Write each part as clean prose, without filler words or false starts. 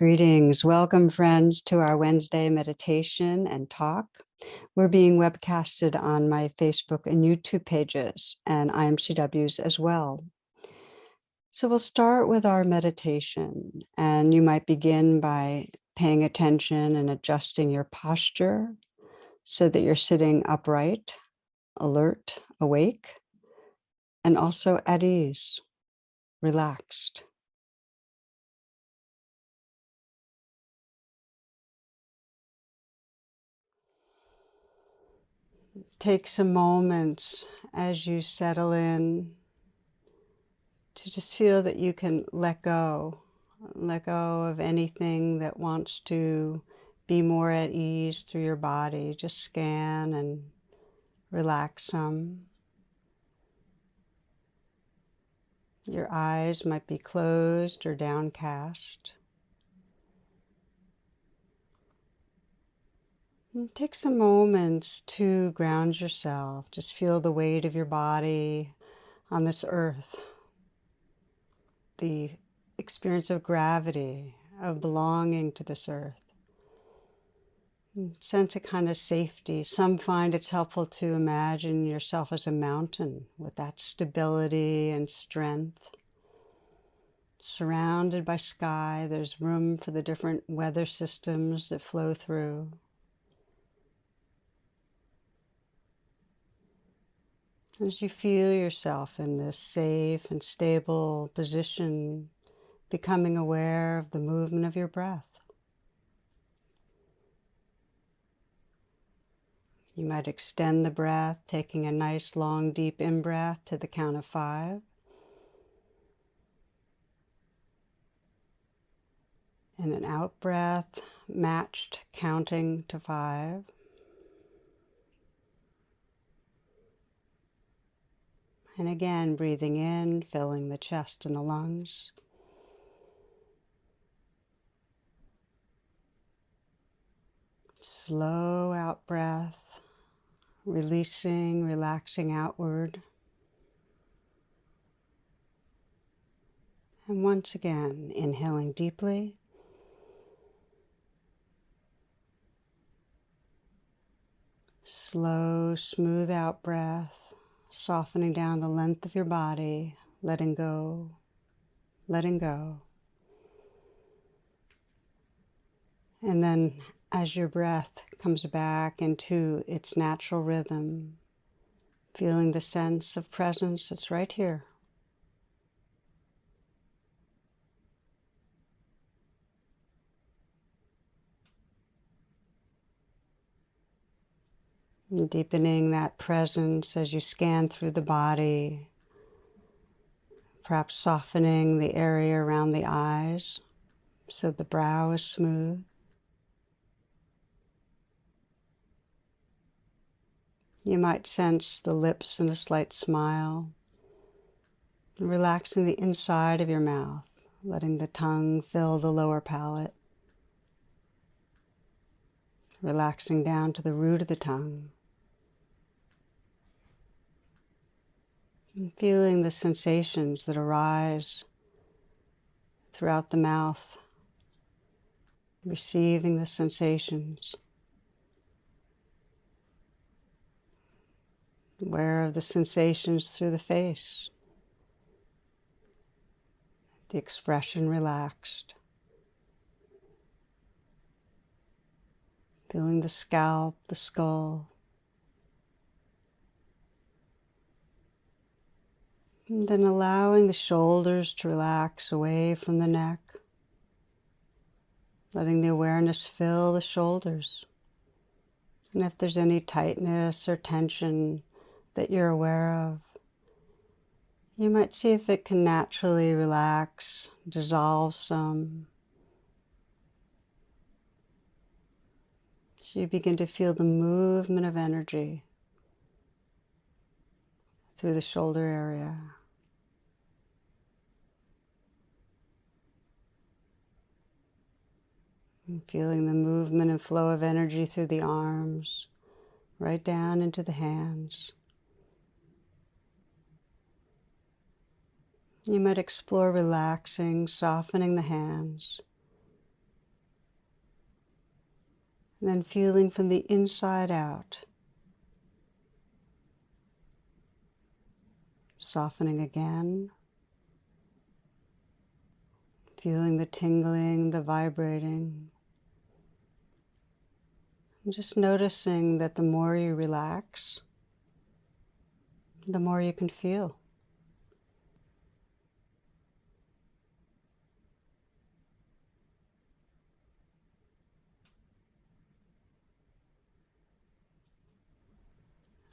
Greetings. Welcome, friends, to our Wednesday meditation and talk. We're being webcasted on my Facebook and YouTube pages and IMCWs as well. So we'll start with our meditation, and you might begin by paying attention and adjusting your posture so that you're sitting upright, alert, awake, and also at ease, relaxed. Take some moments as you settle in to just feel that you can let go of anything that wants to be more at ease through your body. Just scan and relax some. Your eyes might be closed or downcast. And take some moments to ground yourself. Just feel the weight of your body on this earth. The experience of gravity, of belonging to this earth. Sense a kind of safety. Some find it's helpful to imagine yourself as a mountain with that stability and strength. Surrounded by sky, there's room for the different weather systems that flow through. As you feel yourself in this safe and stable position, becoming aware of the movement of your breath. You might extend the breath, taking a nice, long, deep in-breath to the count of 5. And an out-breath, matched, counting to 5. And again, breathing in, filling the chest and the lungs. Slow out-breath, releasing, relaxing outward. And once again, inhaling deeply. Slow, smooth out breath, softening down the length of your body, letting go, letting go. And then as your breath comes back into its natural rhythm, feeling the sense of presence that's right here. And deepening that presence as you scan through the body, perhaps softening the area around the eyes so the brow is smooth. You might sense the lips in a slight smile, relaxing the inside of your mouth, letting the tongue fill the lower palate, relaxing down to the root of the tongue, and feeling the sensations that arise throughout the mouth, receiving the sensations, aware of the sensations through the face, the expression relaxed, feeling the scalp, the skull, and then allowing the shoulders to relax away from the neck, letting the awareness fill the shoulders. And if there's any tightness or tension that you're aware of, you might see if it can naturally relax, dissolve some. So you begin to feel the movement of energy through the shoulder area. And feeling the movement and flow of energy through the arms, right down into the hands. You might explore relaxing, softening the hands, And then feeling from the inside out, softening again, feeling the tingling, the vibrating, and just noticing that the more you relax, the more you can feel.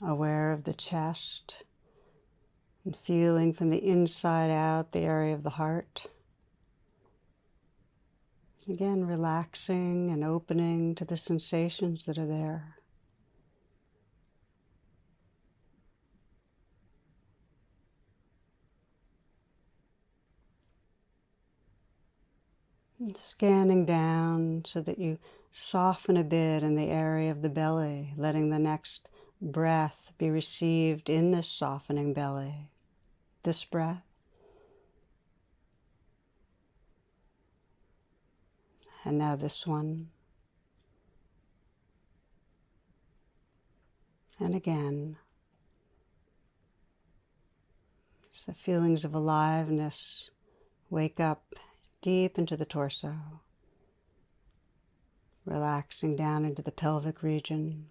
Aware of the chest and feeling from the inside out the area of the heart. Again, relaxing and opening to the sensations that are there. And scanning down so that you soften a bit in the area of the belly, letting the next breath be received in this softening belly. This breath. And now this one. And again. So feelings of aliveness wake up deep into the torso, relaxing down into the pelvic region,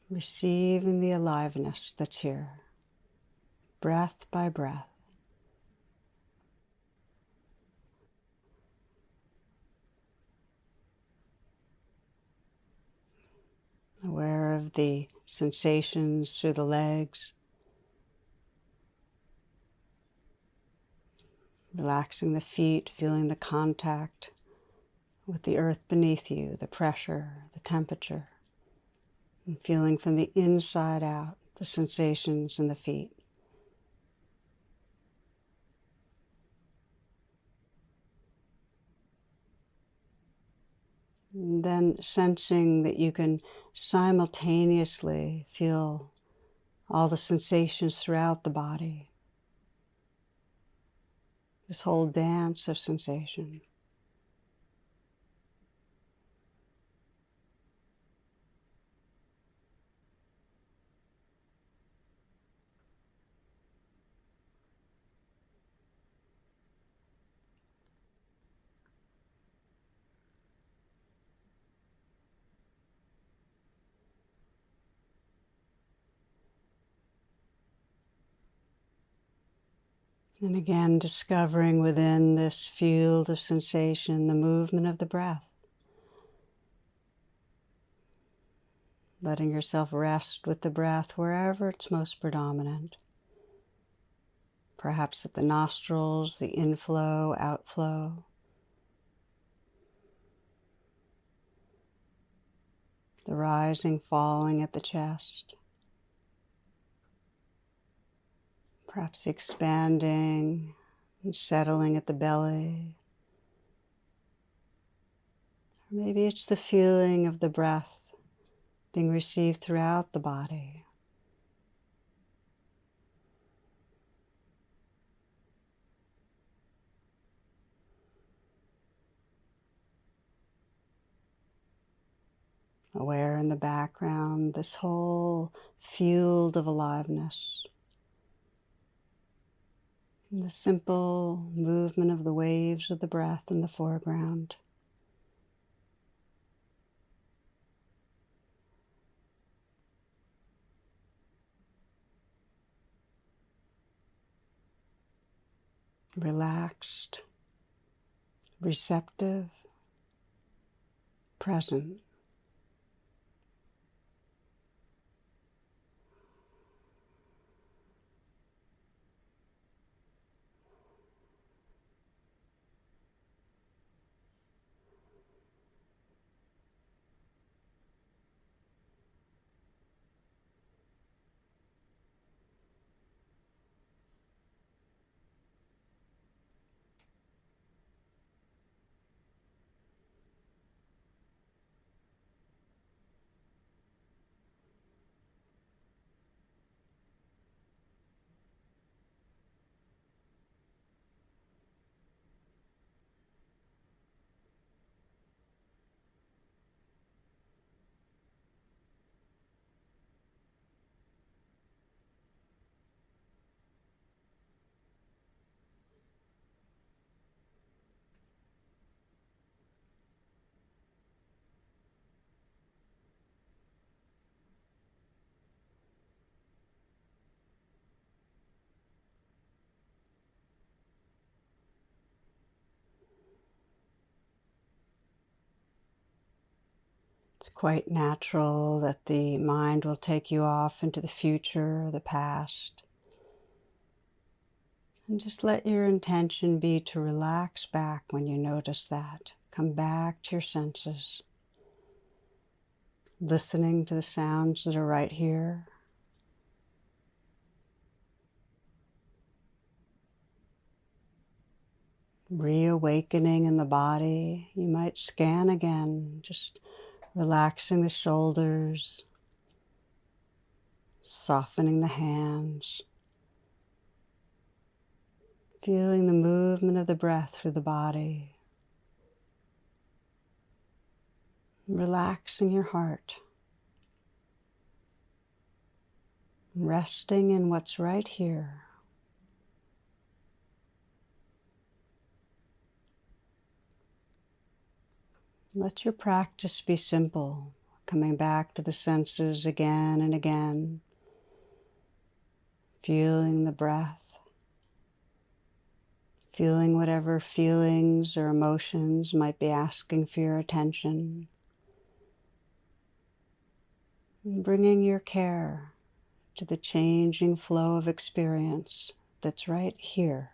receiving the aliveness that's here, breath by breath. Aware of the sensations through the legs, relaxing the feet, feeling the contact with the earth beneath you, the pressure, the temperature, and feeling from the inside out the sensations in the feet. And then sensing that you can simultaneously feel all the sensations throughout the body. This whole dance of sensation. And again, discovering within this field of sensation the movement of the breath. Letting yourself rest with the breath wherever it's most predominant. Perhaps at the nostrils, the inflow, outflow. The rising, falling at the chest. Perhaps expanding and settling at the belly. Or maybe it's the feeling of the breath being received throughout the body. Aware in the background, this whole field of aliveness. And the simple movement of the waves of the breath in the foreground. Relaxed, receptive, present. It's quite natural that the mind will take you off into the future or the past. And just let your intention be to relax back when you notice that. Come back to your senses, listening to the sounds that are right here. Reawakening in the body. You might scan again, just relaxing the shoulders, softening the hands, feeling the movement of the breath through the body, relaxing your heart, resting in what's right here. Let your practice be simple, coming back to the senses again and again, feeling the breath, feeling whatever feelings or emotions might be asking for your attention, and bringing your care to the changing flow of experience that's right here.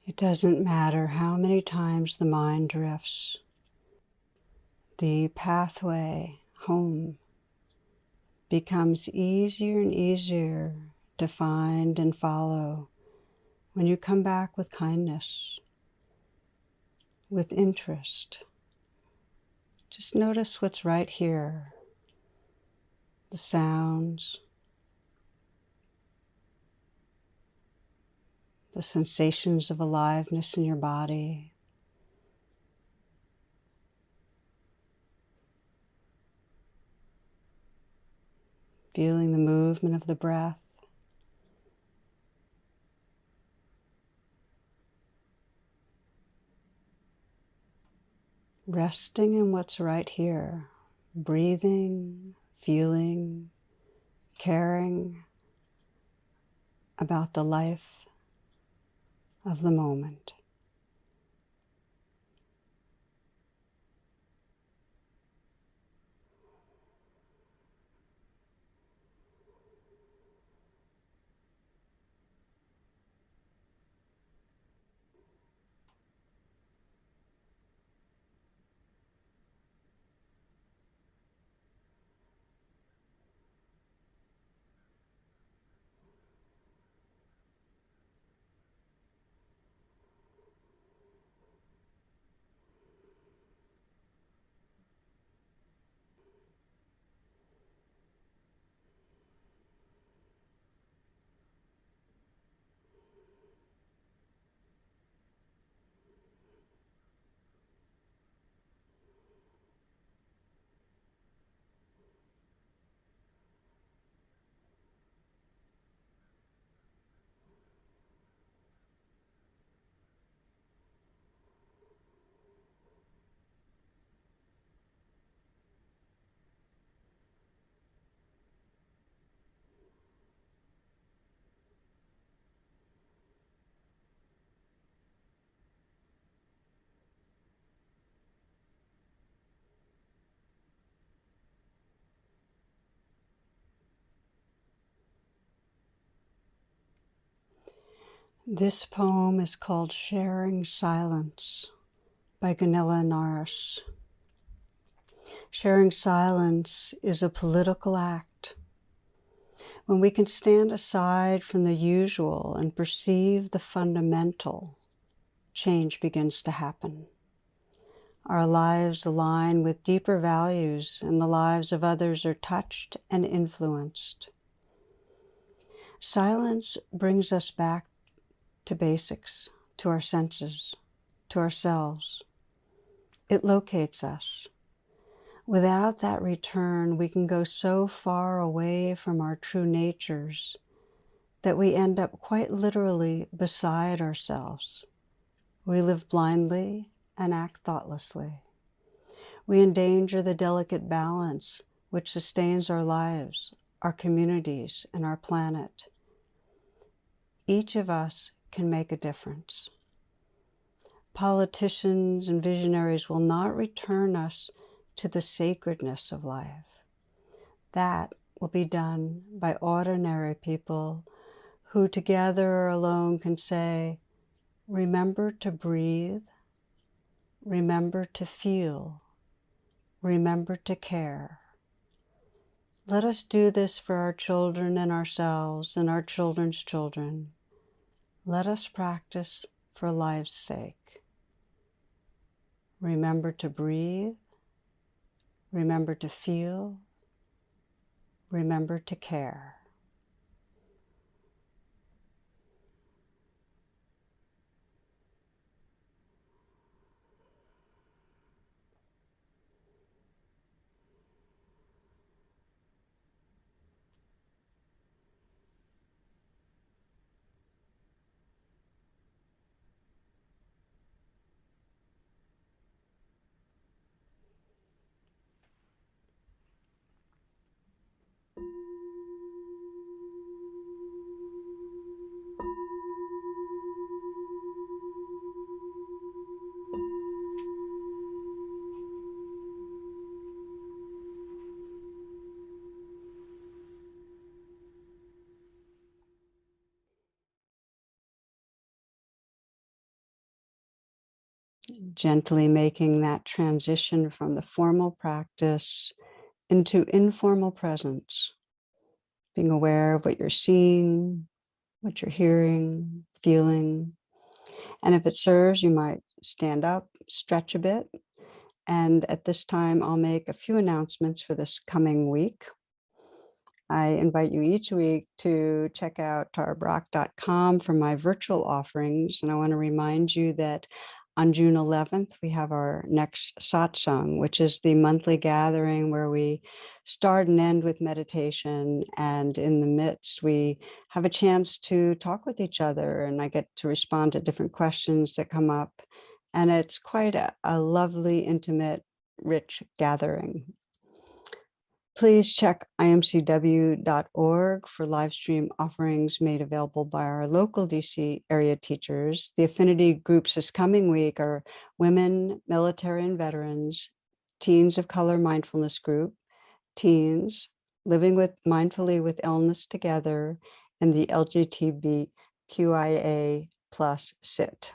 It doesn't matter how many times the mind drifts. The pathway home becomes easier and easier to find and follow when you come back with kindness, with interest. Just notice what's right here, the sounds, the sensations of aliveness in your body. Feeling the movement of the breath. Resting in what's right here. Breathing, feeling, caring about the life of the moment. This poem is called Sharing Silence by Gunilla Norris. Sharing silence is a political act. When we can stand aside from the usual and perceive the fundamental, change begins to happen. Our lives align with deeper values, and the lives of others are touched and influenced. Silence brings us back to basics, to our senses, to ourselves. It locates us. Without that return, we can go so far away from our true natures that we end up quite literally beside ourselves. We live blindly and act thoughtlessly. We endanger the delicate balance which sustains our lives, our communities, and our planet. Each of us can make a difference. Politicians and visionaries will not return us to the sacredness of life. That will be done by ordinary people who together or alone can say, remember to breathe, remember to feel, remember to care. Let us do this for our children and ourselves and our children's children. Let us practice for life's sake. Remember to breathe, remember to feel, remember to care. Gently making that transition from the formal practice into informal presence, being aware of what you're seeing, what you're hearing, feeling. And if it serves, you might stand up, stretch a bit. And at this time, I'll make a few announcements for this coming week. I invite you each week to check out tarabrach.com for my virtual offerings. And I want to remind you that on June 11th, we have our next satsang, which is the monthly gathering where we start and end with meditation. And in the midst, we have a chance to talk with each other, and I get to respond to different questions that come up. And it's quite a lovely, intimate, rich gathering. Please check IMCW.org for live stream offerings made available by our local DC area teachers. The affinity groups this coming week are Women, Military and Veterans, Teens of Color Mindfulness Group, Teens, Living with Mindfully with Illness Together, and the LGBTQIA plus SIT.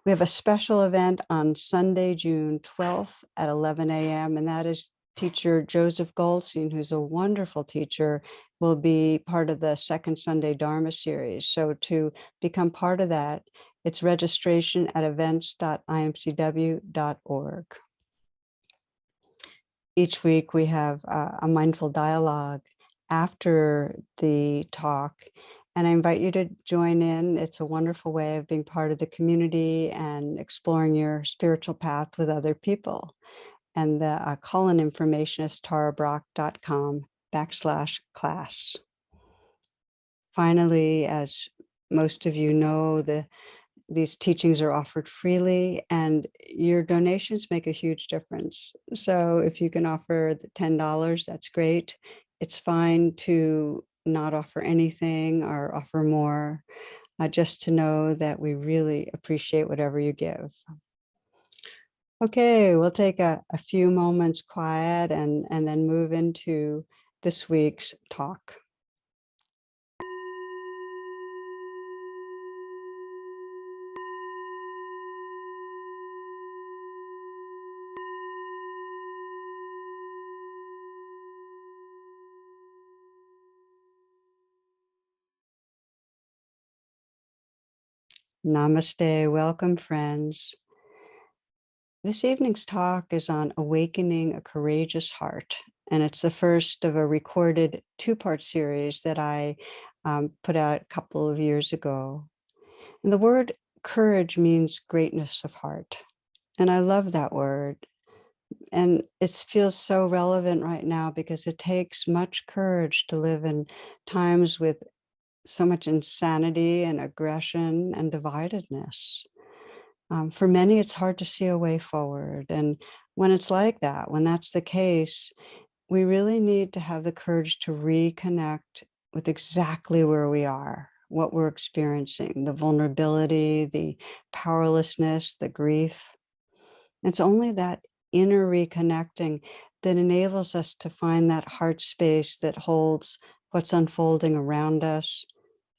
We have a special event on Sunday, June 12th at 11 a.m. and that is teacher Joseph Goldstein, who's a wonderful teacher, will be part of the Second Sunday Dharma series. So to become part of that, it's registration at events.imcw.org. Each week we have a mindful dialogue after the talk, and I invite you to join in. It's a wonderful way of being part of the community and exploring your spiritual path with other people. And the call-in information is tarabrach.com/class. Finally, as most of you know, these teachings are offered freely, and your donations make a huge difference. So if you can offer the $10, that's great. It's fine to not offer anything or offer more, just to know that we really appreciate whatever you give. Okay, we'll take a few moments quiet and then move into this week's talk. Namaste. Welcome, friends. This evening's talk is on awakening a courageous heart, and it's the first of a recorded two-part series that I put out a couple of years ago. And the word courage means greatness of heart. And I love that word. And it feels so relevant right now because it takes much courage to live in times with so much insanity and aggression and dividedness. For many, it's hard to see a way forward. And when it's like that, when that's the case, we really need to have the courage to reconnect with exactly where we are, what we're experiencing, the vulnerability, the powerlessness, the grief. It's only that inner reconnecting that enables us to find that heart space that holds what's unfolding around us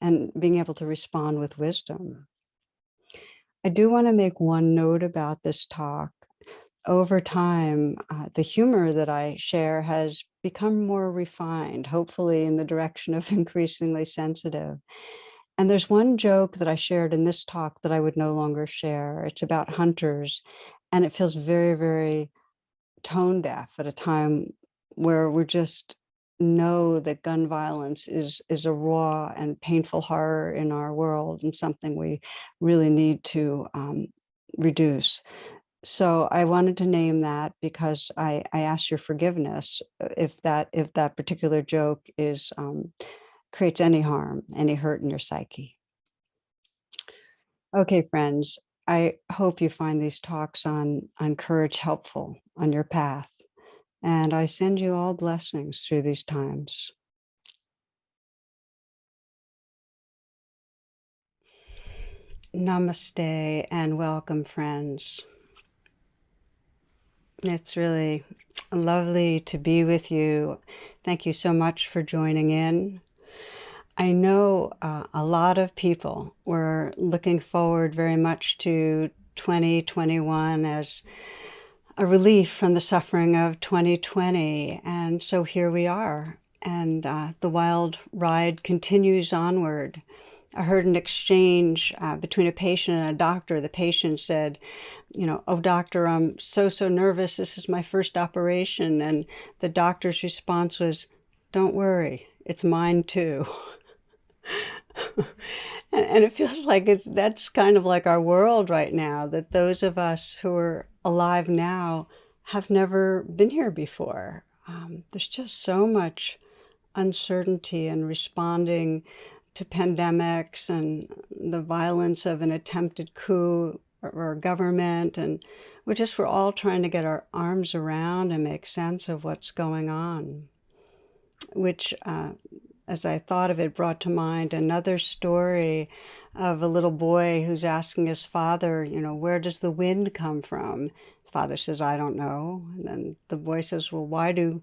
and being able to respond with wisdom. I do want to make one note about this talk. Over time, the humor that I share has become more refined, hopefully in the direction of increasingly sensitive. And there's one joke that I shared in this talk that I would no longer share. It's about hunters, and it feels very, very tone deaf at a time where we just know that gun violence is a raw and painful horror in our world and something we really need to reduce. So I wanted to name that because I ask your forgiveness if that particular joke is creates any harm, any hurt in your psyche. Okay, friends, I hope you find these talks on courage helpful on your path. And I send you all blessings through these times. Namaste and welcome, friends. It's really lovely to be with you. Thank you so much for joining in. I know a lot of people were looking forward very much to 2021 as a relief from the suffering of 2020. And so here we are. And the wild ride continues onward. I heard an exchange between a patient and a doctor. The patient said, "Oh, doctor, I'm so nervous. This is my first operation." And the doctor's response was, "Don't worry, it's mine too." And it feels like that's kind of like our world right now, that those of us who are alive now have never been here before. There's just so much uncertainty in responding to pandemics and the violence of an attempted coup or government. And we're all trying to get our arms around and make sense of what's going on, which as I thought of it, brought to mind another story of a little boy who's asking his father, where does the wind come from? Father says, "I don't know." And then the boy says, "Well, why do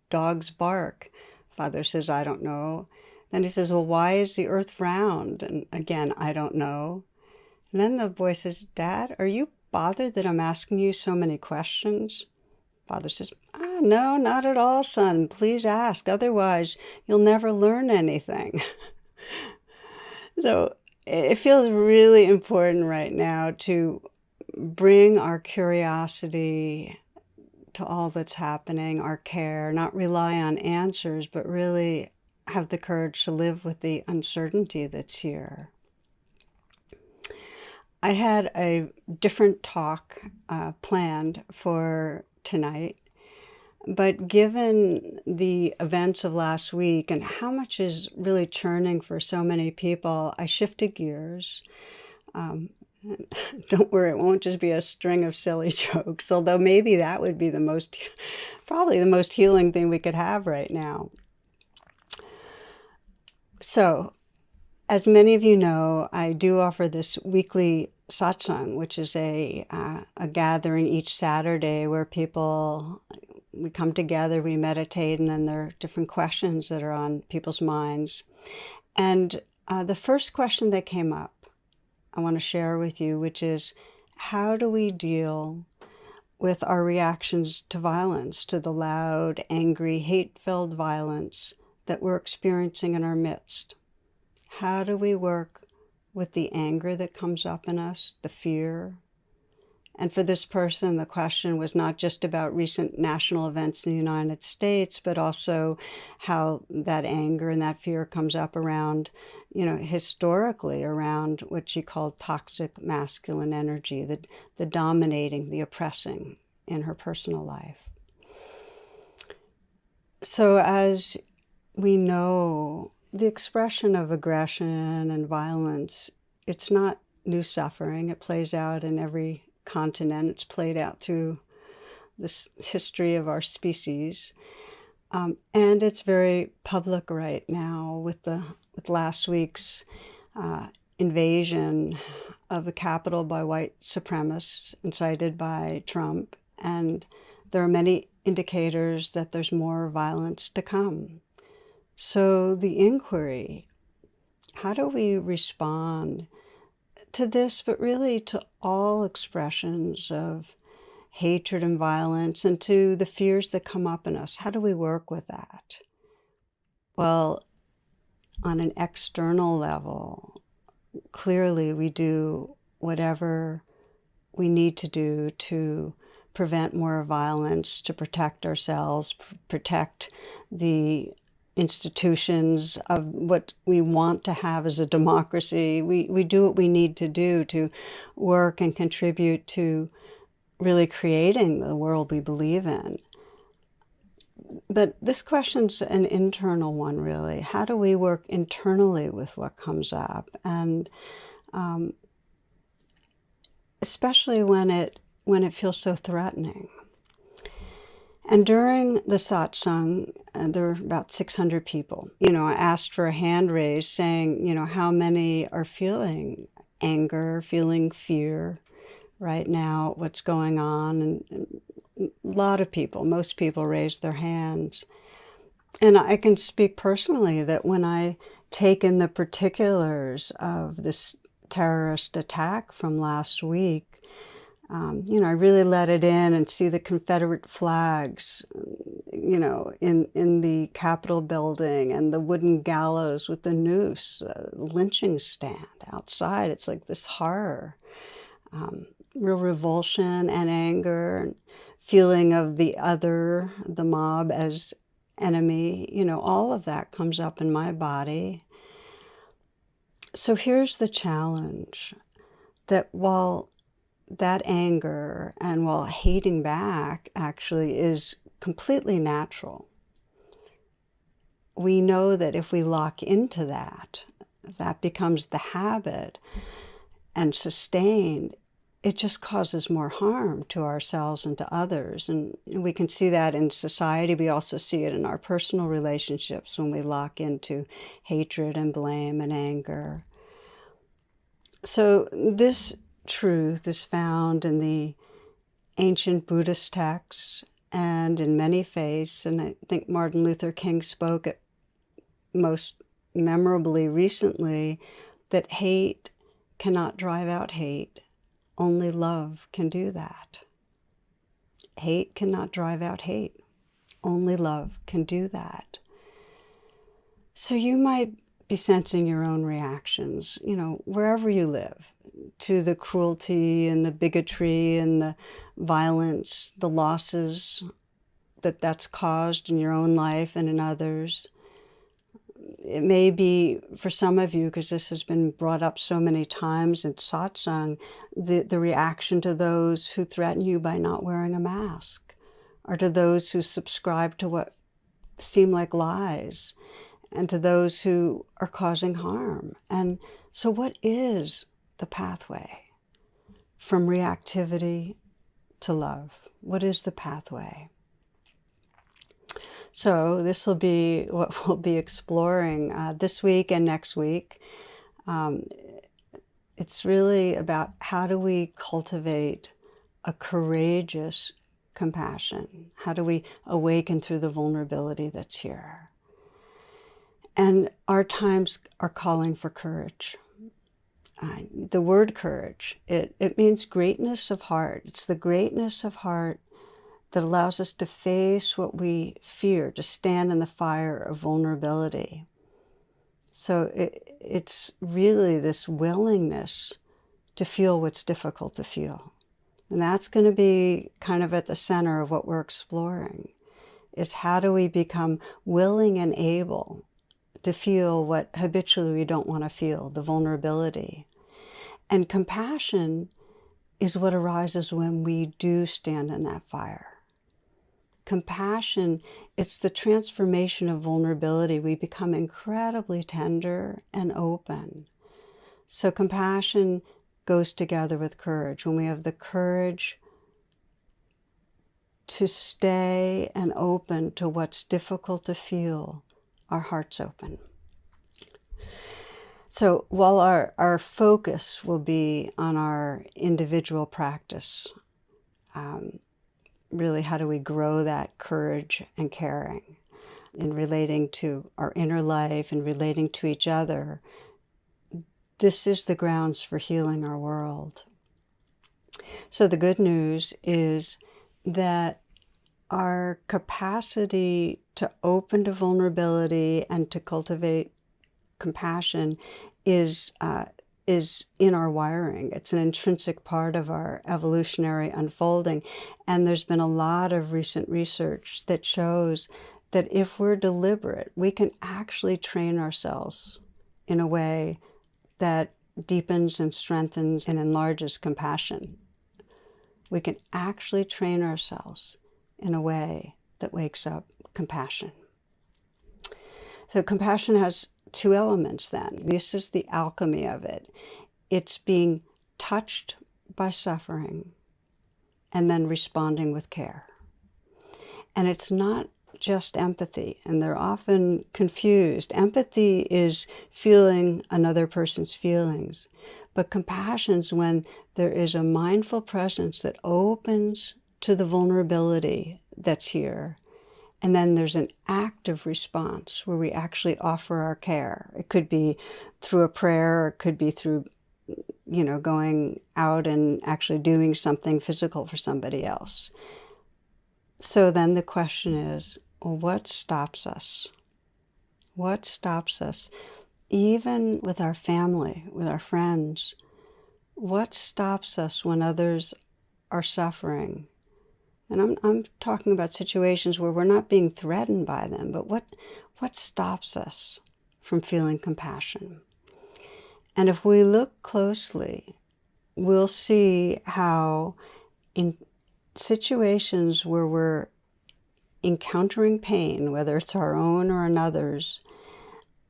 dogs bark?" Father says, "I don't know." Then he says, "Well, why is the earth round?" And again, "I don't know." And then the boy says, "Dad, are you bothered that I'm asking you so many questions?" Father says, "No, not at all, son. Please ask. Otherwise, you'll never learn anything." So it feels really important right now to bring our curiosity to all that's happening, our care, not rely on answers, but really have the courage to live with the uncertainty that's here. I had a different talk planned for tonight. But given the events of last week and how much is really churning for so many people, I shifted gears. Um, don't worry, it won't just be a string of silly jokes, although maybe that would be probably the most healing thing we could have right now. So, as many of you know, I do offer this weekly satsang, which is a gathering each Saturday where we come together, we meditate, and then there are different questions that are on people's minds. And the first question that came up, I want to share with you, which is, how do we deal with our reactions to violence, to the loud, angry, hate-filled violence that we're experiencing in our midst? How do we work with the anger that comes up in us, the fear. And for this person, the question was not just about recent national events in the United States, but also how that anger and that fear comes up around, historically around what she called toxic masculine energy, the dominating, the oppressing in her personal life. So as we know, the expression of aggression and violence, it's not new suffering. It plays out in every continent. It's played out through this history of our species. And it's very public right now with last week's invasion of the Capitol by white supremacists incited by Trump. And there are many indicators that there's more violence to come. So the inquiry, how do we respond to this, but really to all expressions of hatred and violence and to the fears that come up in us? How do we work with that? Well, on an external level, clearly we do whatever we need to do to prevent more violence, to protect ourselves, protect the institutions of what we want to have as a democracy. We do what we need to do to work and contribute to really creating the world we believe in. But this question's an internal one, really. How do we work internally with what comes up? And especially when it feels so threatening. And during the satsang, there were about 600 people. I asked for a hand raise saying, how many are feeling anger, feeling fear right now, what's going on? And a lot of people, most people raised their hands. And I can speak personally that when I take in the particulars of this terrorist attack from last week, I really let it in and see the Confederate flags, in the Capitol building and the wooden gallows with the noose, lynching stand outside. It's like this horror, real revulsion and anger, and feeling of the other, the mob as enemy. All of that comes up in my body. So here's the challenge, that while that anger and while hating back actually is completely natural, we know that if we lock into that, if that becomes the habit and sustained, it just causes more harm to ourselves and to others. And we can see that in society. We also see it in our personal relationships when we lock into hatred and blame and anger. So this truth is found in the ancient Buddhist texts and in many faiths. And I think Martin Luther King spoke it most memorably recently, that hate cannot drive out hate. Only love can do that. Hate cannot drive out hate. Only love can do that. So you might be sensing your own reactions, wherever you live, to the cruelty and the bigotry and the violence, the losses that's caused in your own life and in others. It may be, for some of you, because this has been brought up so many times in satsang, the reaction to those who threaten you by not wearing a mask, or to those who subscribe to what seem like lies, and to those who are causing harm. And so what is the pathway from reactivity to love? What is the pathway? So this will be what we'll be exploring this week and next week. It's really about how do we cultivate a courageous compassion? How do we awaken through the vulnerability that's here? And our times are calling for courage. The word courage, it means greatness of heart. It's the greatness of heart that allows us to face what we fear, to stand in the fire of vulnerability. So it's really this willingness to feel what's difficult to feel. And that's going to be kind of at the center of what we're exploring, is how do we become willing and able to feel what habitually we don't want to feel, the vulnerability. And compassion is what arises when we do stand in that fire. Compassion, it's the transformation of vulnerability. We become incredibly tender and open. So compassion goes together with courage. When we have the courage to stay and open to what's difficult to feel, our heart's open. So while our focus will be on our individual practice, really how do we grow that courage and caring in relating to our inner life and relating to each other, this is the grounds for healing our world. So the good news is that our capacity to open to vulnerability and to cultivate compassion is in our wiring. It's an intrinsic part of our evolutionary unfolding. And there's been a lot of recent research that shows that if we're deliberate, we can actually train ourselves in a way that deepens and strengthens and enlarges compassion. We can actually train ourselves in a way that wakes up compassion. So compassion has two elements then. This is the alchemy of it. It's being touched by suffering and then responding with care. And it's not just empathy, and they're often confused. Empathy is feeling another person's feelings, but compassion's when there is a mindful presence that opens to the vulnerability that's here. And then there's an active response where we actually offer our care. It could be through a prayer, or it could be through, going out and actually doing something physical for somebody else. So then the question is, well, what stops us? What stops us? Even with our family, with our friends, what stops us when others are suffering? And I'm talking about situations where we're not being threatened by them, but what stops us from feeling compassion? And if we look closely, we'll see how in situations where we're encountering pain, whether it's our own or another's,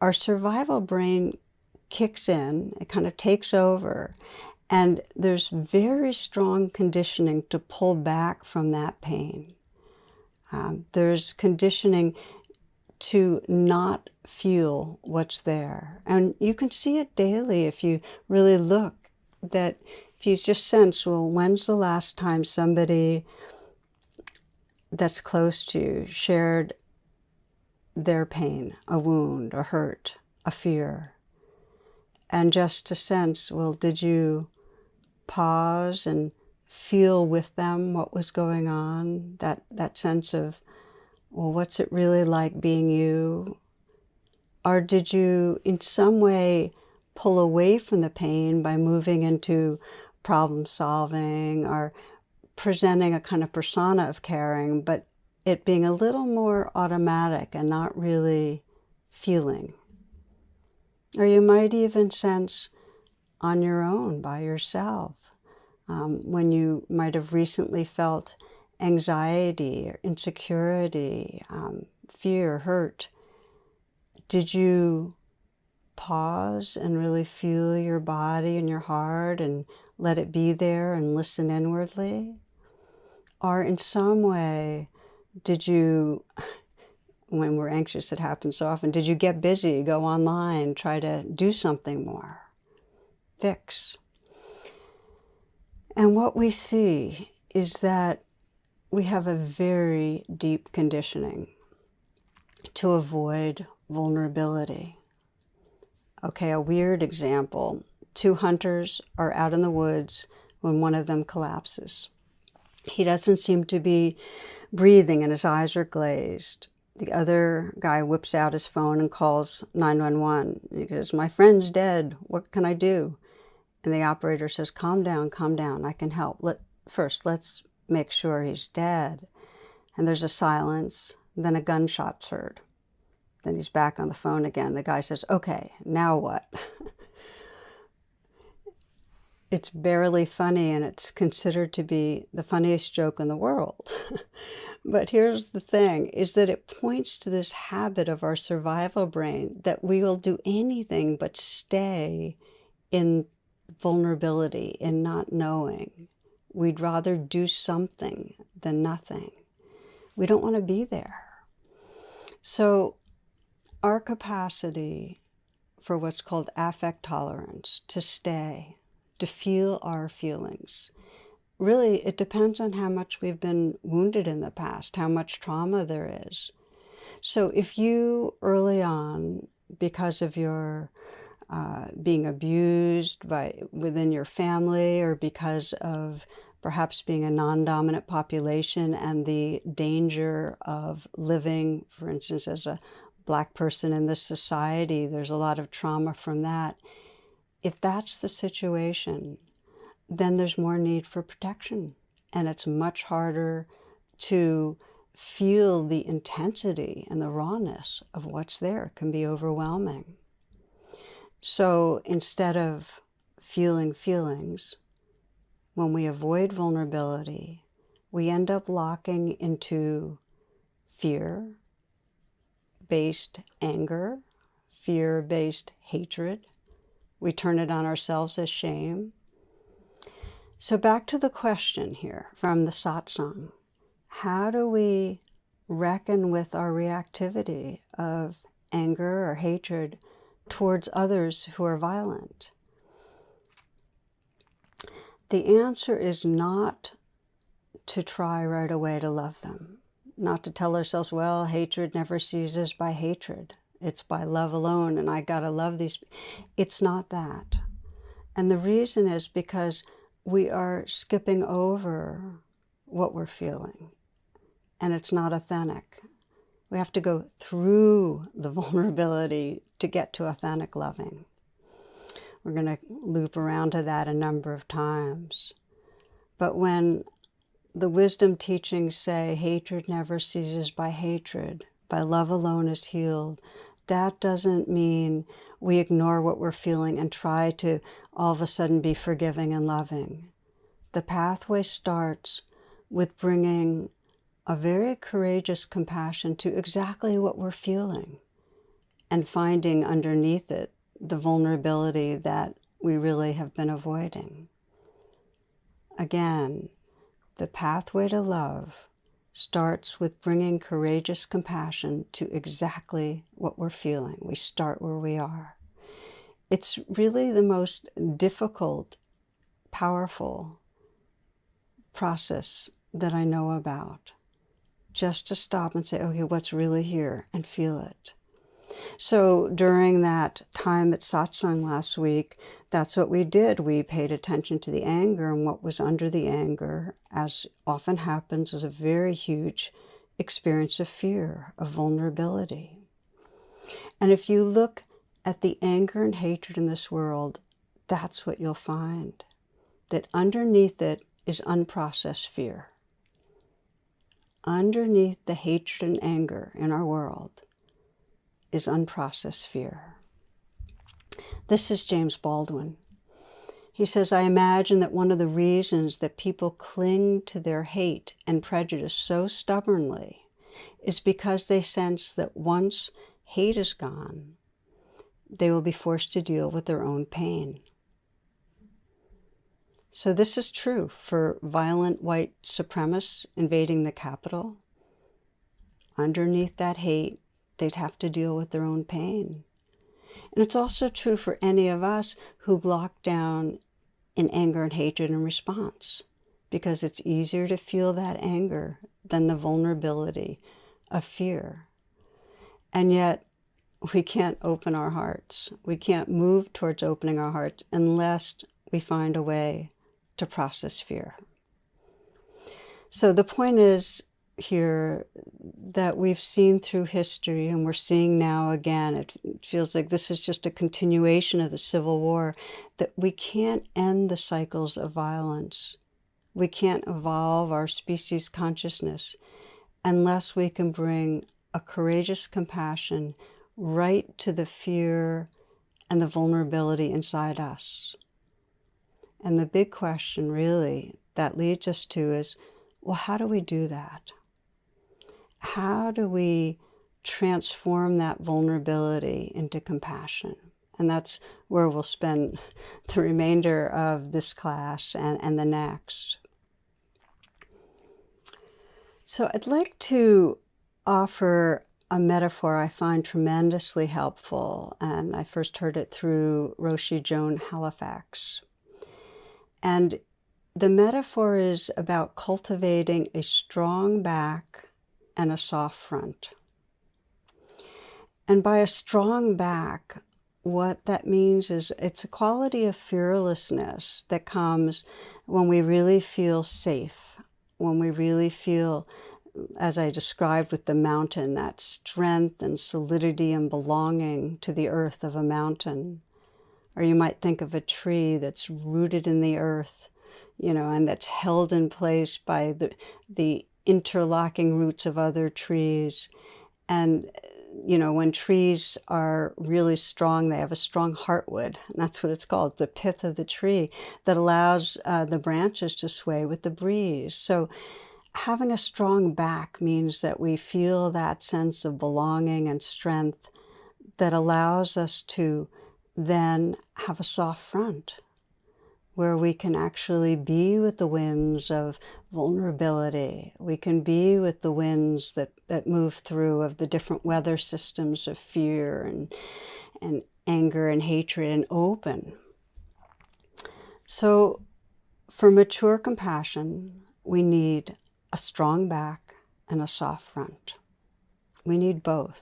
our survival brain kicks in, it kind of takes over. And there's very strong conditioning to pull back from that pain. There's conditioning to not feel what's there. And you can see it daily if you really look, that if you just sense, well, when's the last time somebody that's close to you shared their pain, a wound, a hurt, a fear? And just to sense, well, did you pause and feel with them what was going on, that sense of, well, what's it really like being you? Or did you in some way pull away from the pain by moving into problem solving or presenting a kind of persona of caring, but it being a little more automatic and not really feeling? Or you might even sense on your own, by yourself, when you might have recently felt anxiety or insecurity, fear, hurt. Did you pause and really feel your body and your heart and let it be there and listen inwardly? Or in some way, did you, when we're anxious, it happens so often, did you get busy, go online, try to do something more, fix? And what we see is that we have a very deep conditioning to avoid vulnerability. Okay, a weird example. Two hunters are out in the woods when one of them collapses. He doesn't seem to be breathing and his eyes are glazed. The other guy whips out his phone and calls 911. He goes, "My friend's dead. What can I do?" And the operator says, calm down, I can help. Let's make sure he's dead." And there's a silence. Then a gunshot's heard. Then he's back on the phone again. The guy says, "Okay, now what?" It's barely funny, and it's considered to be the funniest joke in the world. But here's the thing, is that it points to this habit of our survival brain that we will do anything but stay in vulnerability, in not knowing. We'd rather do something than nothing. We don't want to be there. So our capacity for what's called affect tolerance, to stay, to feel our feelings, really, it depends on how much we've been wounded in the past, how much trauma there is. So if you early on, because of your being abused within your family, or because of perhaps being a non-dominant population and the danger of living, for instance, as a Black person in this society, there's a lot of trauma from that. If that's the situation, then there's more need for protection, and it's much harder to feel the intensity and the rawness of what's there. It can be overwhelming. So instead of feeling feelings, when we avoid vulnerability, we end up locking into fear-based anger, fear-based hatred. We turn it on ourselves as shame. So back to the question here from the satsang. How do we reckon with our reactivity of anger or hatred towards others who are violent? The answer is not to try right away to love them, not to tell ourselves, well, hatred never ceases by hatred. It's by love alone, and I gotta love these. It's not that. And the reason is because we are skipping over what we're feeling, and it's not authentic. We have to go through the vulnerability to get to authentic loving. We're going to loop around to that a number of times. But when the wisdom teachings say hatred never ceases by hatred, by love alone is healed, that doesn't mean we ignore what we're feeling and try to all of a sudden be forgiving and loving. The pathway starts with bringing a very courageous compassion to exactly what we're feeling and finding underneath it the vulnerability that we really have been avoiding. Again, the pathway to love starts with bringing courageous compassion to exactly what we're feeling. We start where we are. It's really the most difficult, powerful process that I know about. Just to stop and say, okay, what's really here, and feel it. So during that time at satsang last week, that's what we did. We paid attention to the anger, and what was under the anger, as often happens, is a very huge experience of fear, of vulnerability. And if you look at the anger and hatred in this world, that's what you'll find. That underneath it is unprocessed fear. Underneath the hatred and anger in our world is unprocessed fear. This is James Baldwin. He says, I imagine that one of the reasons that people cling to their hate and prejudice so stubbornly is because they sense that once hate is gone, they will be forced to deal with their own pain. So this is true for violent white supremacists invading the Capitol. Underneath that hate, they'd have to deal with their own pain. And it's also true for any of us who lock down in anger and hatred in response, because it's easier to feel that anger than the vulnerability of fear. And yet, we can't open our hearts. We can't move towards opening our hearts unless we find a way to process fear. So the point is, here that we've seen through history and we're seeing now again. It feels like this is just a continuation of the Civil War, that we can't end the cycles of violence. We can't evolve our species consciousness unless we can bring a courageous compassion right to the fear and the vulnerability inside us. And the big question really that leads us to is, well, how do we do that? How do we transform that vulnerability into compassion? And that's where we'll spend the remainder of this class and the next. So I'd like to offer a metaphor I find tremendously helpful, and I first heard it through Roshi Joan Halifax. And the metaphor is about cultivating a strong back and a soft front. And by a strong back, what that means is it's a quality of fearlessness that comes when we really feel safe, when we really feel, as I described with the mountain, that strength and solidity and belonging to the earth of a mountain. Or you might think of a tree that's rooted in the earth, and that's held in place by the interlocking roots of other trees. And, when trees are really strong, they have a strong heartwood. And that's what it's called, the pith of the tree that allows the branches to sway with the breeze. So having a strong back means that we feel that sense of belonging and strength that allows us to then have a soft front where we can actually be with the winds of vulnerability. We can be with the winds that move through of the different weather systems of fear and anger and hatred, and open. So for mature compassion, we need a strong back and a soft front. We need both.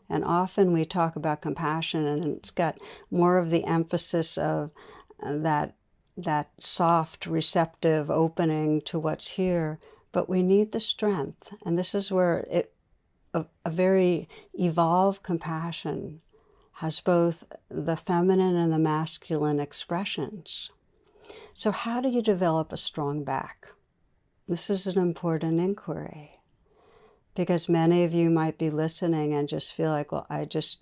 And often we talk about compassion and it's got more of the emphasis of that soft, receptive opening to what's here, but we need the strength. And this is where a very evolved compassion has both the feminine and the masculine expressions. So how do you develop a strong back? This is an important inquiry, because many of you might be listening and just feel like, well, I just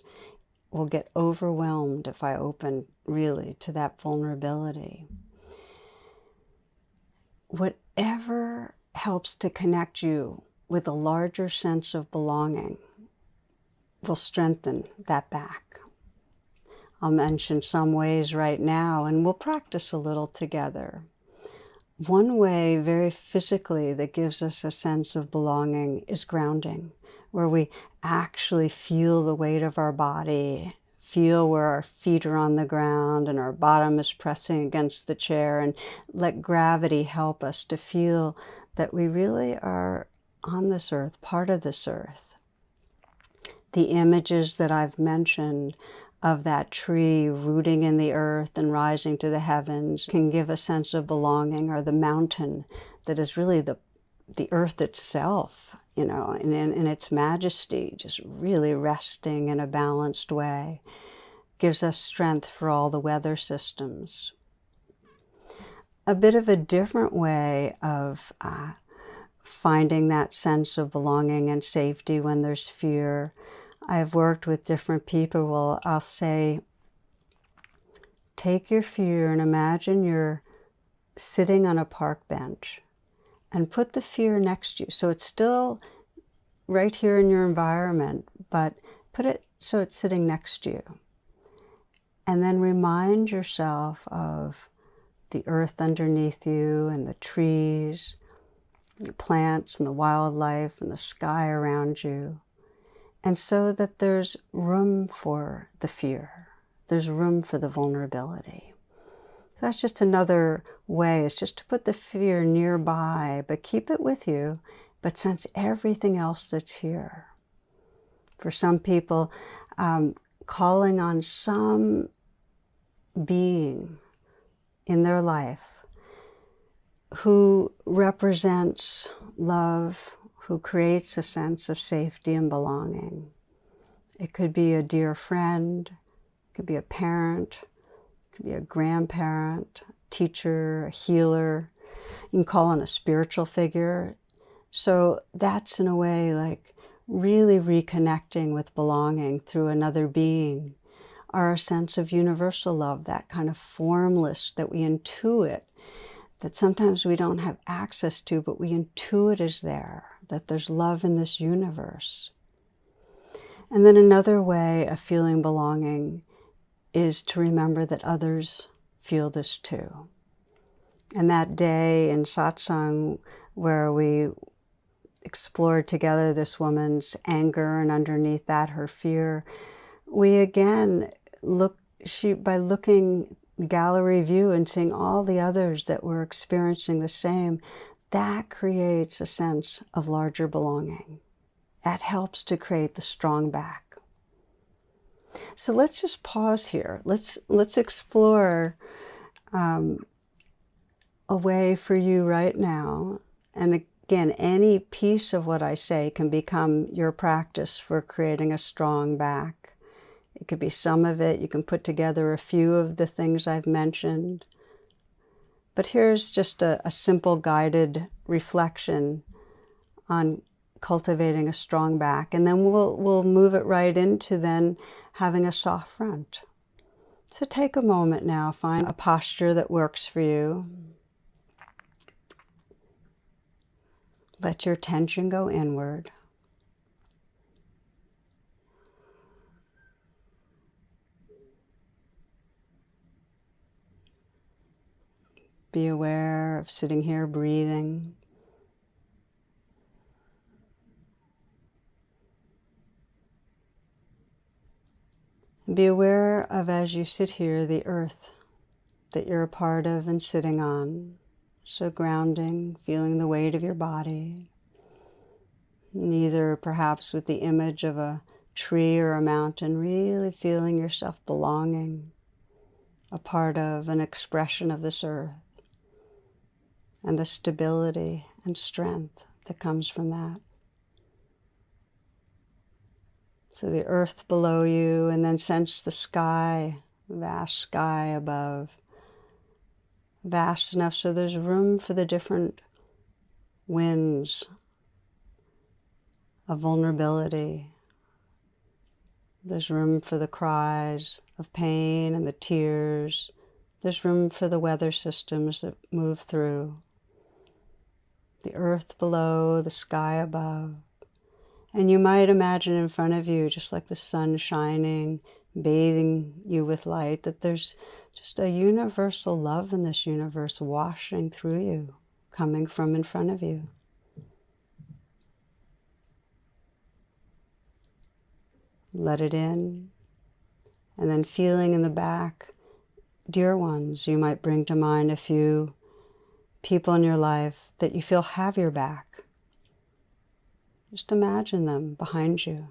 will get overwhelmed if I open really to that vulnerability. Whatever helps to connect you with a larger sense of belonging will strengthen that back. I'll mention some ways right now, and we'll practice a little together. One way, very physically, that gives us a sense of belonging is grounding, where we actually feel the weight of our body, feel where our feet are on the ground and our bottom is pressing against the chair, and let gravity help us to feel that we really are on this earth, part of this earth. The images that I've mentioned of that tree rooting in the earth and rising to the heavens can give a sense of belonging, or the mountain that is really the earth itself, in its majesty, just really resting in a balanced way, gives us strength for all the weather systems. A bit of a different way of finding that sense of belonging and safety when there's fear. I've worked with different people. Well, I'll say, take your fear and imagine you're sitting on a park bench, and put the fear next to you. So it's still right here in your environment, but put it so it's sitting next to you. And then remind yourself of the earth underneath you and the trees, the plants and the wildlife and the sky around you. And so that there's room for the fear, there's room for the vulnerability. So that's just another way, is just to put the fear nearby, but keep it with you, but sense everything else that's here. For some people, calling on some being in their life who represents love, who creates a sense of safety and belonging. It could be a dear friend, it could be a parent, it could be a grandparent, teacher, a healer. You can call on a spiritual figure. So that's in a way like really reconnecting with belonging through another being, our sense of universal love, that kind of formless that we intuit, that sometimes we don't have access to, but we intuit is there, that there's love in this universe. And then another way of feeling belonging is to remember that others feel this too. And that day in satsang where we explored together this woman's anger and underneath that her fear, we again by looking gallery view and seeing all the others that were experiencing the same, that creates a sense of larger belonging. That helps to create the strong back. So let's just pause here. Let's explore a way for you right now. And again, any piece of what I say can become your practice for creating a strong back. It could be some of it. You can put together a few of the things I've mentioned. But here's just a simple guided reflection on cultivating a strong back. And then we'll move it right into then having a soft front. So take a moment now, find a posture that works for you. Let your attention go inward. Be aware of sitting here breathing. Be aware of, as you sit here, the earth that you're a part of and sitting on. So grounding, feeling the weight of your body. Either perhaps with the image of a tree or a mountain, really feeling yourself belonging, a part of an expression of this earth, and the stability and strength that comes from that. So the earth below you, and then sense the sky, vast sky above. Vast enough so there's room for the different winds of vulnerability. There's room for the cries of pain and the tears. There's room for the weather systems that move through. The earth below, the sky above. And you might imagine in front of you, just like the sun shining, bathing you with light, that there's just a universal love in this universe washing through you, coming from in front of you. Let it in, and then feeling in the back, dear ones, you might bring to mind a few people in your life that you feel have your back. Just imagine them behind you.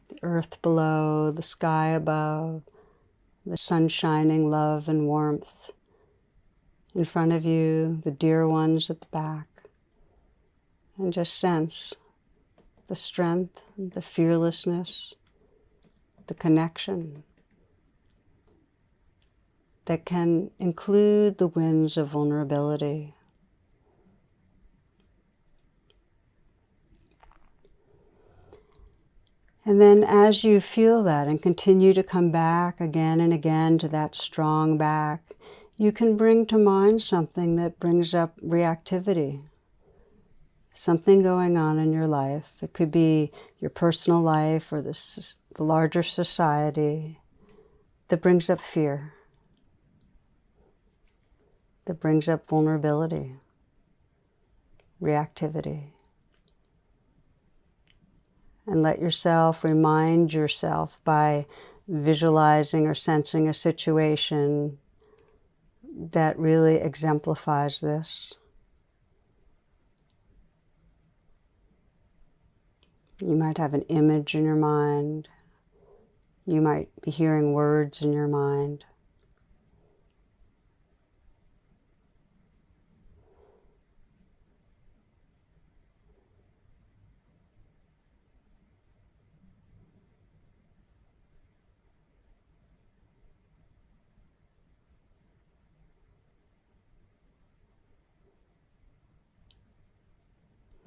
The earth below, the sky above, the sun shining love and warmth in front of you, the dear ones at the back. And just sense the strength, the fearlessness, the connection that can include the winds of vulnerability. And then as you feel that and continue to come back again and again to that strong back, you can bring to mind something that brings up reactivity. Something going on in your life. It could be your personal life or the larger society that brings up fear, that brings up vulnerability, reactivity. And let yourself remind yourself by visualizing or sensing a situation that really exemplifies this. You might have an image in your mind. You might be hearing words in your mind.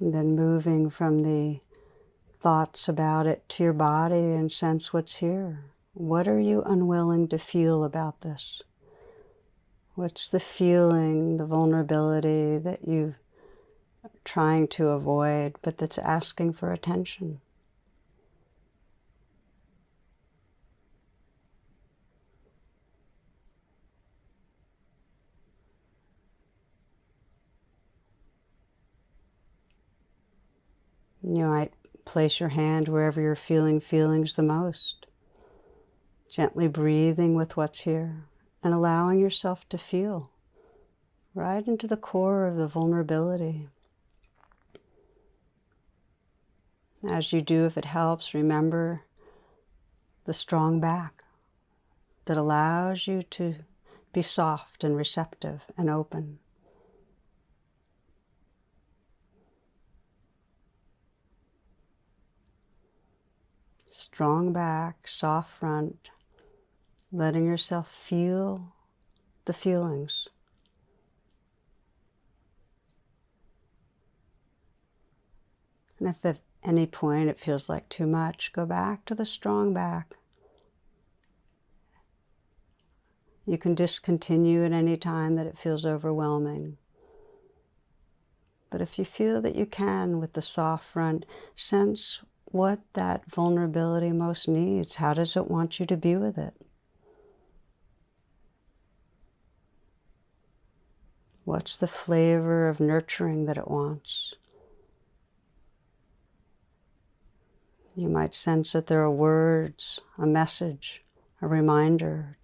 And then moving from the thoughts about it to your body and sense what's here. What are you unwilling to feel about this? What's the feeling, the vulnerability that you're trying to avoid, but that's asking for attention? You might place your hand wherever you're feeling feelings the most, gently breathing with what's here and allowing yourself to feel right into the core of the vulnerability. As you do, if it helps, remember the strong back that allows you to be soft and receptive and open. Strong back, soft front, letting yourself feel the feelings. And if at any point it feels like too much, go back to the strong back. You can discontinue at any time that it feels overwhelming. But if you feel that you can, with the soft front, sense what that vulnerability most needs. How does it want you to be with it? What's the flavor of nurturing that it wants? You might sense that there are words, a message, a reminder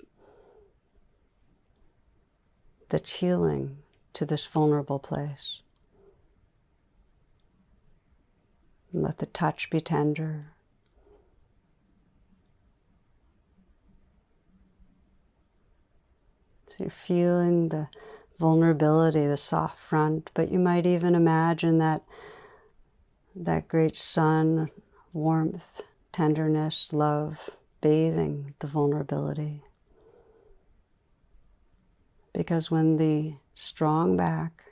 that's healing to this vulnerable place. And let the touch be tender. So you're feeling the vulnerability, the soft front, but you might even imagine that great sun, warmth, tenderness, love, bathing the vulnerability. Because when the strong back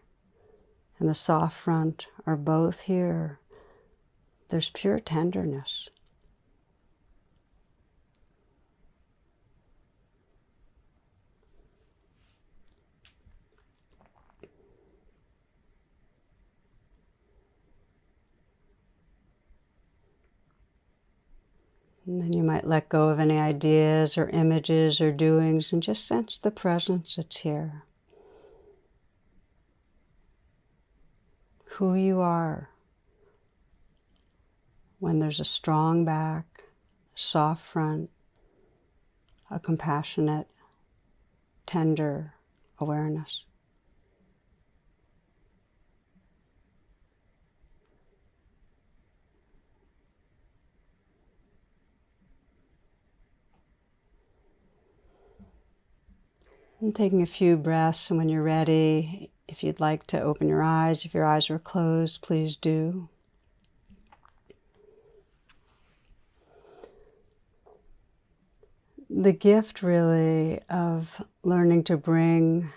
and the soft front are both here, there's pure tenderness. And then you might let go of any ideas or images or doings and just sense the presence that's here. Who you are when there's a strong back, soft front, a compassionate, tender awareness. And taking a few breaths, and when you're ready, if you'd like to open your eyes, if your eyes are closed, please do. The gift really of learning to bring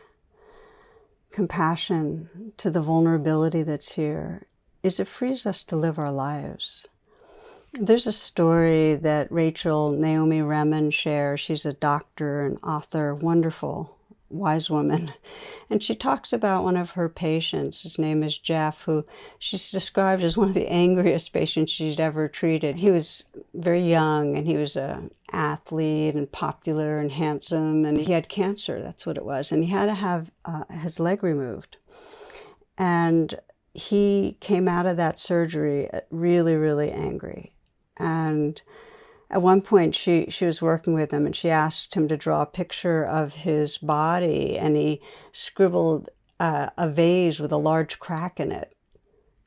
compassion to the vulnerability that's here is it frees us to live our lives. There's a story that Rachel Naomi Remen shares. She's a doctor and author, wonderful, wise woman. And she talks about one of her patients. His name is Jeff, who she's described as one of the angriest patients she'd ever treated. He was very young, and he was an athlete and popular and handsome, and he had cancer, that's what it was. And he had to have his leg removed. And he came out of that surgery really, really angry. And at one point, she was working with him, and she asked him to draw a picture of his body, and he scribbled a vase with a large crack in it.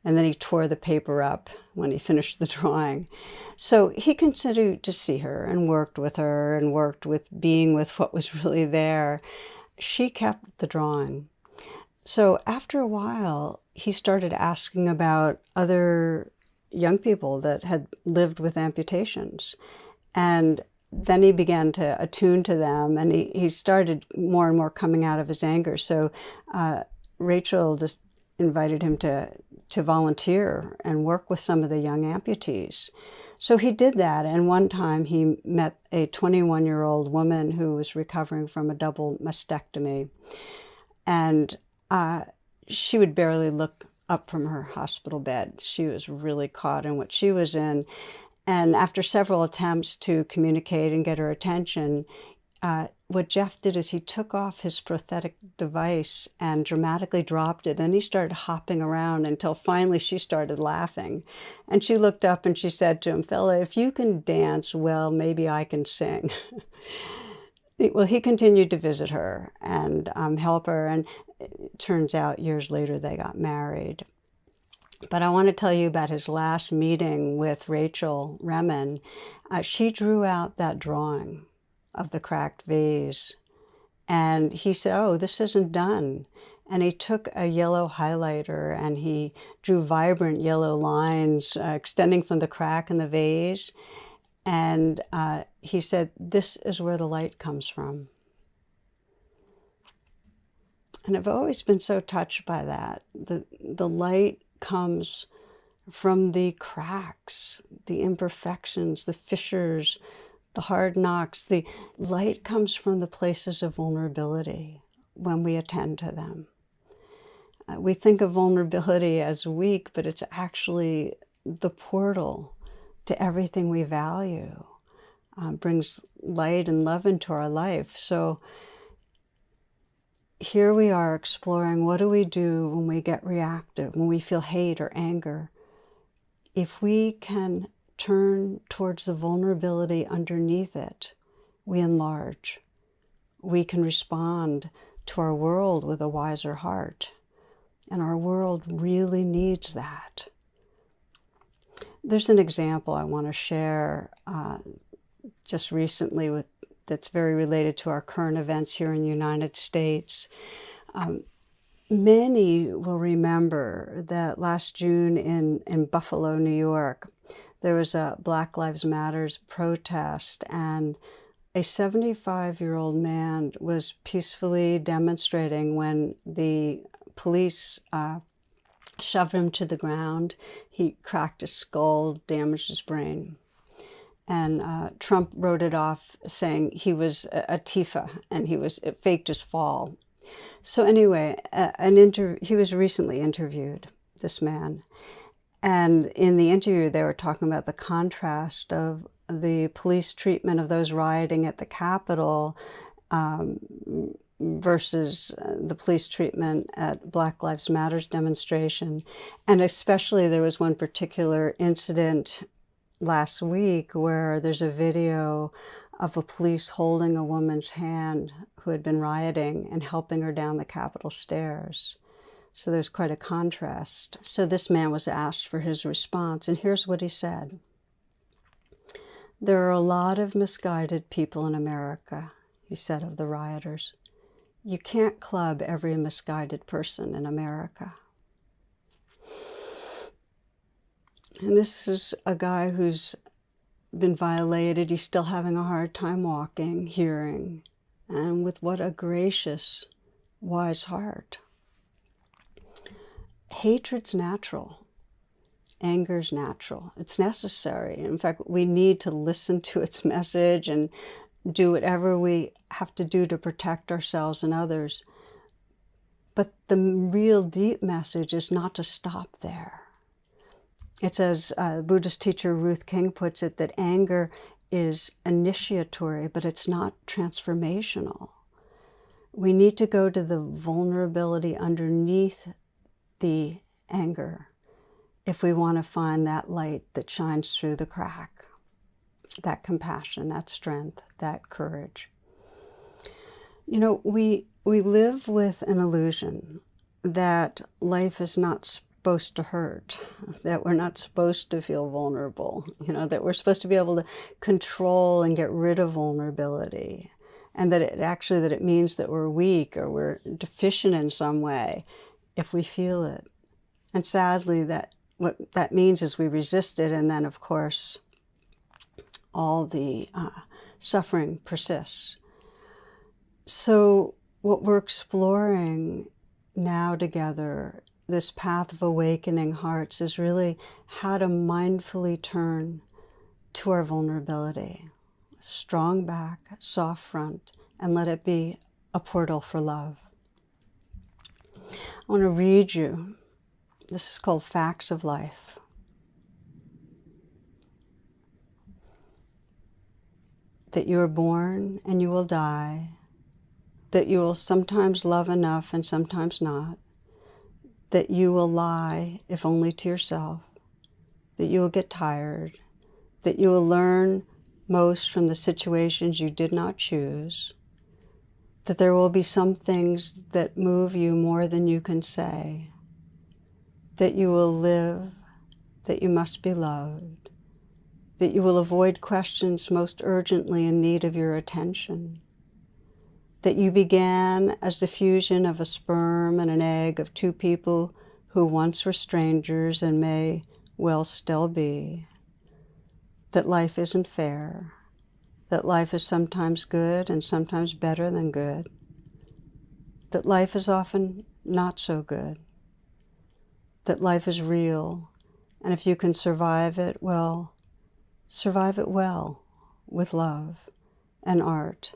And then he tore the paper up when he finished the drawing. So he continued to see her and worked with her and worked with being with what was really there. She kept the drawing. So after a while, he started asking about other young people that had lived with amputations. And then he began to attune to them, and he started more and more coming out of his anger. So Rachel just invited him to to volunteer and work with some of the young amputees. So he did that, and one time he met a 21-year-old woman who was recovering from a double mastectomy, and she would barely look up from her hospital bed. She was really caught in what she was in, and after several attempts to communicate and get her attention, what Jeff did is he took off his prosthetic device and dramatically dropped it. And he started hopping around until finally she started laughing. And she looked up and she said to him, "Fella, if you can dance, well, maybe I can sing." Well, he continued to visit her and help her. And it turns out years later they got married. But I want to tell you about his last meeting with Rachel Remen. She drew out that drawing of the cracked vase. And he said, "Oh, this isn't done." And he took a yellow highlighter and he drew vibrant yellow lines extending from the crack in the vase. And he said, "This is where the light comes from." And I've always been so touched by that. The light comes from the cracks, the imperfections, the fissures, the hard knocks. The light comes from the places of vulnerability when we attend to them. We think of vulnerability as weak, but it's actually the portal to everything we value. Brings light and love into our life. So here we are exploring, what do we do when we get reactive, when we feel hate or anger? If we can turn towards the vulnerability underneath it, we enlarge. We can respond to our world with a wiser heart. And our world really needs that. There's an example I want to share just recently that's very related to our current events here in the United States. Many will remember that last June in Buffalo, New York, there was a Black Lives Matter protest, and a 75-year-old man was peacefully demonstrating when the police shoved him to the ground. He cracked his skull, damaged his brain. And Trump wrote it off saying he was a Tifa and it faked his fall. So anyway, he was recently interviewed, this man. And in the interview, they were talking about the contrast of the police treatment of those rioting at the Capitol versus the police treatment at Black Lives Matter demonstration. And especially there was one particular incident last week where there's a video of a police holding a woman's hand who had been rioting and helping her down the Capitol stairs. So there's quite a contrast. So this man was asked for his response, and here's what he said. "There are a lot of misguided people in America," he said of the rioters. "You can't club every misguided person in America." And this is a guy who's been violated. He's still having a hard time walking, hearing, and with what a gracious, wise heart. Hatred's natural. Anger's natural. It's necessary. In fact, we need to listen to its message and do whatever we have to do to protect ourselves and others. But the real deep message is not to stop there. It's as Buddhist teacher Ruth King puts it, that anger is initiatory, but it's not transformational. We need to go to the vulnerability underneath the anger if we want to find that light that shines through the crack, that compassion, that strength, that courage. You know, we live with an illusion that life is not supposed to hurt, that we're not supposed to feel vulnerable, you know, that we're supposed to be able to control and get rid of vulnerability, and that it means that we're weak or we're deficient in some way if we feel it. And sadly, what that means is we resist it, and then, of course, all the suffering persists. So what we're exploring now together, this path of awakening hearts is really how to mindfully turn to our vulnerability. Strong back, soft front, and let it be a portal for love. I want to read you. This is called Facts of Life. That you are born and you will die. That you will sometimes love enough and sometimes not. That you will lie, if only to yourself. That you will get tired. That you will learn most from the situations you did not choose. That there will be some things that move you more than you can say. That you will live. That you must be loved. That you will avoid questions most urgently in need of your attention. That you began as the fusion of a sperm and an egg of two people who once were strangers and may well still be. That life isn't fair. That life is sometimes good and sometimes better than good. That life is often not so good. That life is real, and if you can survive it, well, survive it well, with love and art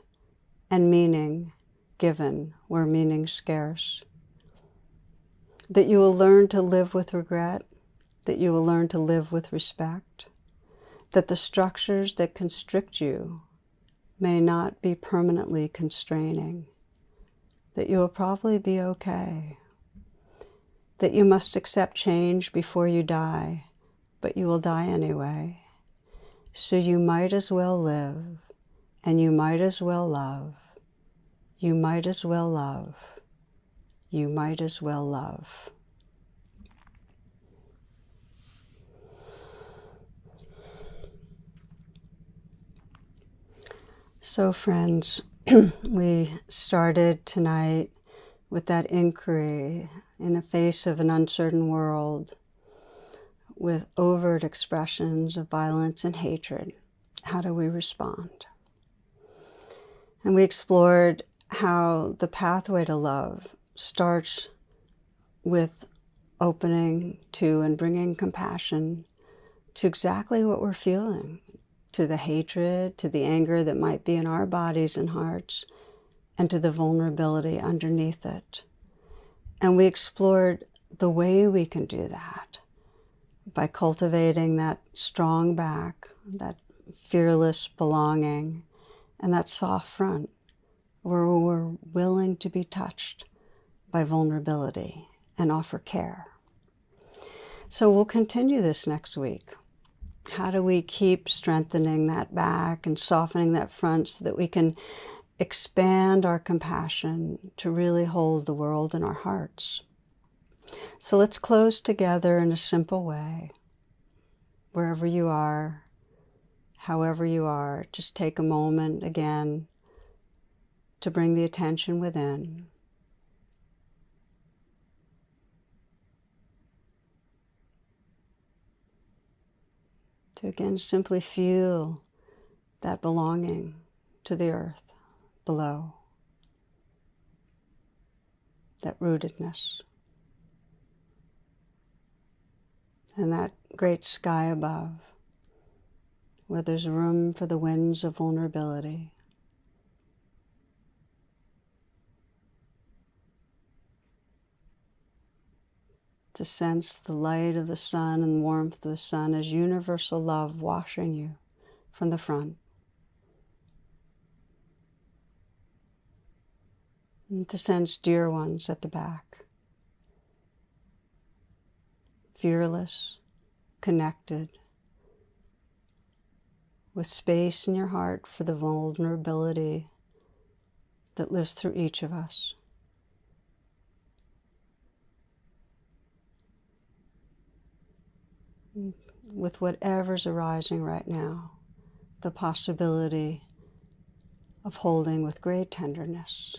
and meaning given where meaning's scarce. That you will learn to live with regret, that you will learn to live with respect, that the structures that constrict you may not be permanently constraining, that you will probably be okay, that you must accept change before you die, but you will die anyway. So you might as well live, and you might as well love. You might as well love. You might as well love. So friends, we started tonight with that inquiry in the face of an uncertain world with overt expressions of violence and hatred. How do we respond? And we explored how the pathway to love starts with opening to and bringing compassion to exactly what we're feeling, to the hatred, to the anger that might be in our bodies and hearts, and to the vulnerability underneath it. And we explored the way we can do that by cultivating that strong back, that fearless belonging, and that soft front where we're willing to be touched by vulnerability and offer care. So we'll continue this next week. How do we keep strengthening that back and softening that front so that we can expand our compassion to really hold the world in our hearts? So let's close together in a simple way. Wherever you are, however you are, just take a moment again to bring the attention within. To again simply feel that belonging to the earth below, that rootedness, and that great sky above, where there's room for the winds of vulnerability. To sense the light of the sun and warmth of the sun as universal love washing you from the front. And to sense dear ones at the back. Fearless, connected, with space in your heart for the vulnerability that lives through each of us. With whatever's arising right now, the possibility of holding with great tenderness.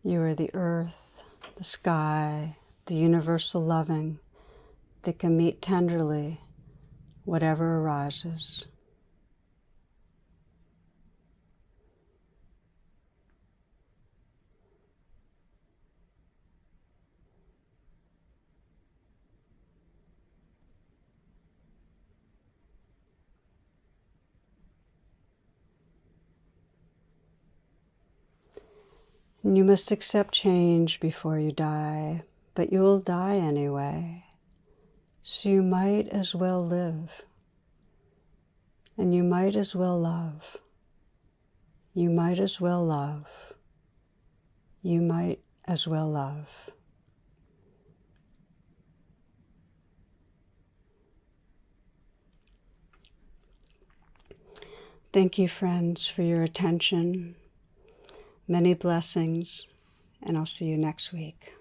You are the earth, the sky, the universal loving that can meet tenderly whatever arises. And you must accept change before you die, but you will die anyway. So you might as well live. And you might as well love. You might as well love. You might as well love. Thank you, friends, for your attention. Many blessings, and I'll see you next week.